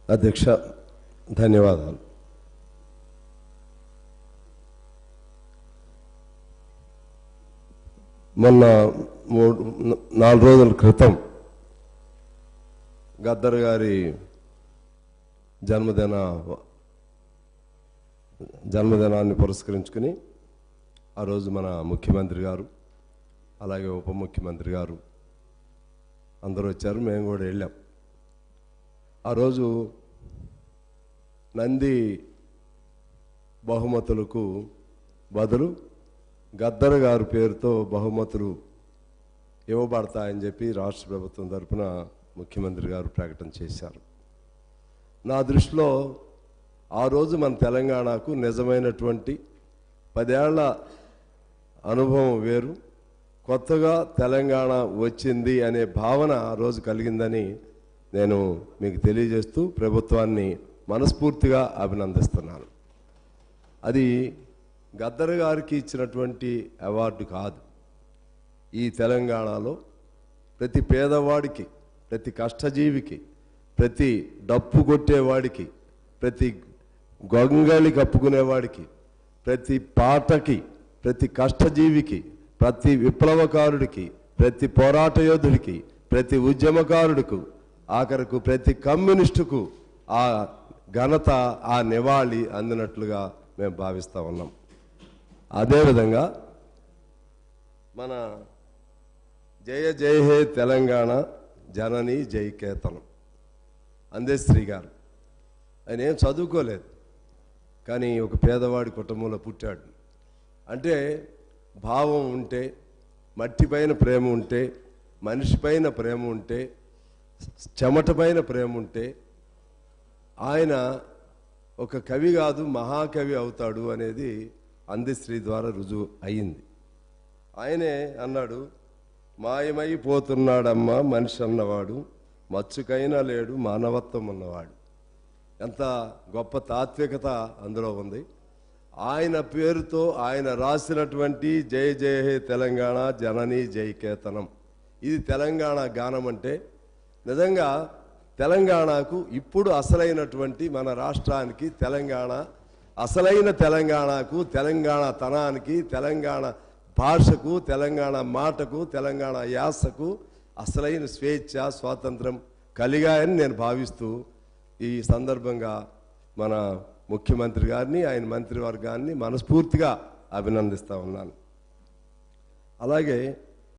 అధ్యక్ష ధన్యవాదాలు. మొన్న 4 రోజుల క్రితం గద్దర్ గారి జన్మదినాన్ని పురస్కరించుకుని ఆ రోజు మన ముఖ్యమంత్రి గారు అలాగే ఉప ముఖ్యమంత్రి గారు అందరూ వచ్చారు. మేము కూడా వెళ్ళాం. ఆ రోజు నంది బహుమతులకు బదులు గద్దర్ గారి పేరుతో బహుమతులు ఇవ్వబడతాయని చెప్పి రాష్ట్ర ప్రభుత్వం తరఫున ముఖ్యమంత్రి గారు ప్రకటన చేశారు. నా దృష్టిలో ఆ రోజు మన తెలంగాణకు నిజమైనటువంటి 10 ఏళ్ల అనుభవం వేరు, కొత్తగా తెలంగాణ వచ్చింది అనే భావన ఆ రోజు కలిగిందని నేను మీకు తెలియజేస్తూ ప్రభుత్వాన్ని మనస్ఫూర్తిగా అభినందిస్తున్నాను. అది గద్దర్ గారికి ఇచ్చినటువంటి అవార్డు కాదు. ఈ తెలంగాణలో ప్రతి పేదవాడికి, ప్రతి కష్టజీవికి, ప్రతి డప్పు కొట్టేవాడికి, ప్రతి గొంగళి కప్పుకునేవాడికి, ప్రతి పాటకి, ప్రతి కష్టజీవికి, ప్రతి విప్లవకారుడికి, ప్రతి పోరాట యోధుడికి, ప్రతి ఉద్యమకారుడికి, ఆఖరకు ప్రతి కమ్యూనిస్టుకు ఆ ఘనత, ఆ నివాళి అందినట్లుగా మేము భావిస్తూ ఉన్నాం. అదేవిధంగా మన జయ జయ హే తెలంగాణ జనని జయకేతనం అందశ్రీ గారు, ఆయన ఏం చదువుకోలేదు, కానీ ఒక పేదవాడి కుటుంబంలో పుట్టాడు. అంటే భావం ఉంటే, మట్టిపైన ప్రేమ ఉంటే, మనిషిపైన ప్రేమ ఉంటే, చెమటపైన ప్రేమ ఉంటే ఆయన ఒక కవి కాదు మహాకవి అవుతాడు అనేది అందశ్రీ ద్వారా రుజువు అయ్యింది. ఆయనే అన్నాడు, మాయమైపోతున్నాడమ్మా మనిషి అన్నవాడు, మచ్చుకైనా లేడు మానవత్వం ఉన్నవాడు. ఎంత గొప్ప తాత్వికత అందులో ఉంది. ఆయన పేరుతో ఆయన రాసినటువంటి జయ జయ హే తెలంగాణ జనని జయకేతనం, ఇది తెలంగాణ గానం. అంటే నిజంగా తెలంగాణకు ఇప్పుడు అసలైనటువంటి మన రాష్ట్రానికి తెలంగాణ, అసలైన తెలంగాణకు, తెలంగాణ తనానికి, తెలంగాణ భాషకు, తెలంగాణ మాటకు, తెలంగాణ యాసకు అసలైన స్వేచ్ఛ, స్వాతంత్రం కలిగాయని నేను భావిస్తూ ఈ సందర్భంగా మన ముఖ్యమంత్రి గారిని, ఆయన మంత్రివర్గాన్ని మనస్ఫూర్తిగా అభినందిస్తూ ఉన్నాను. అలాగే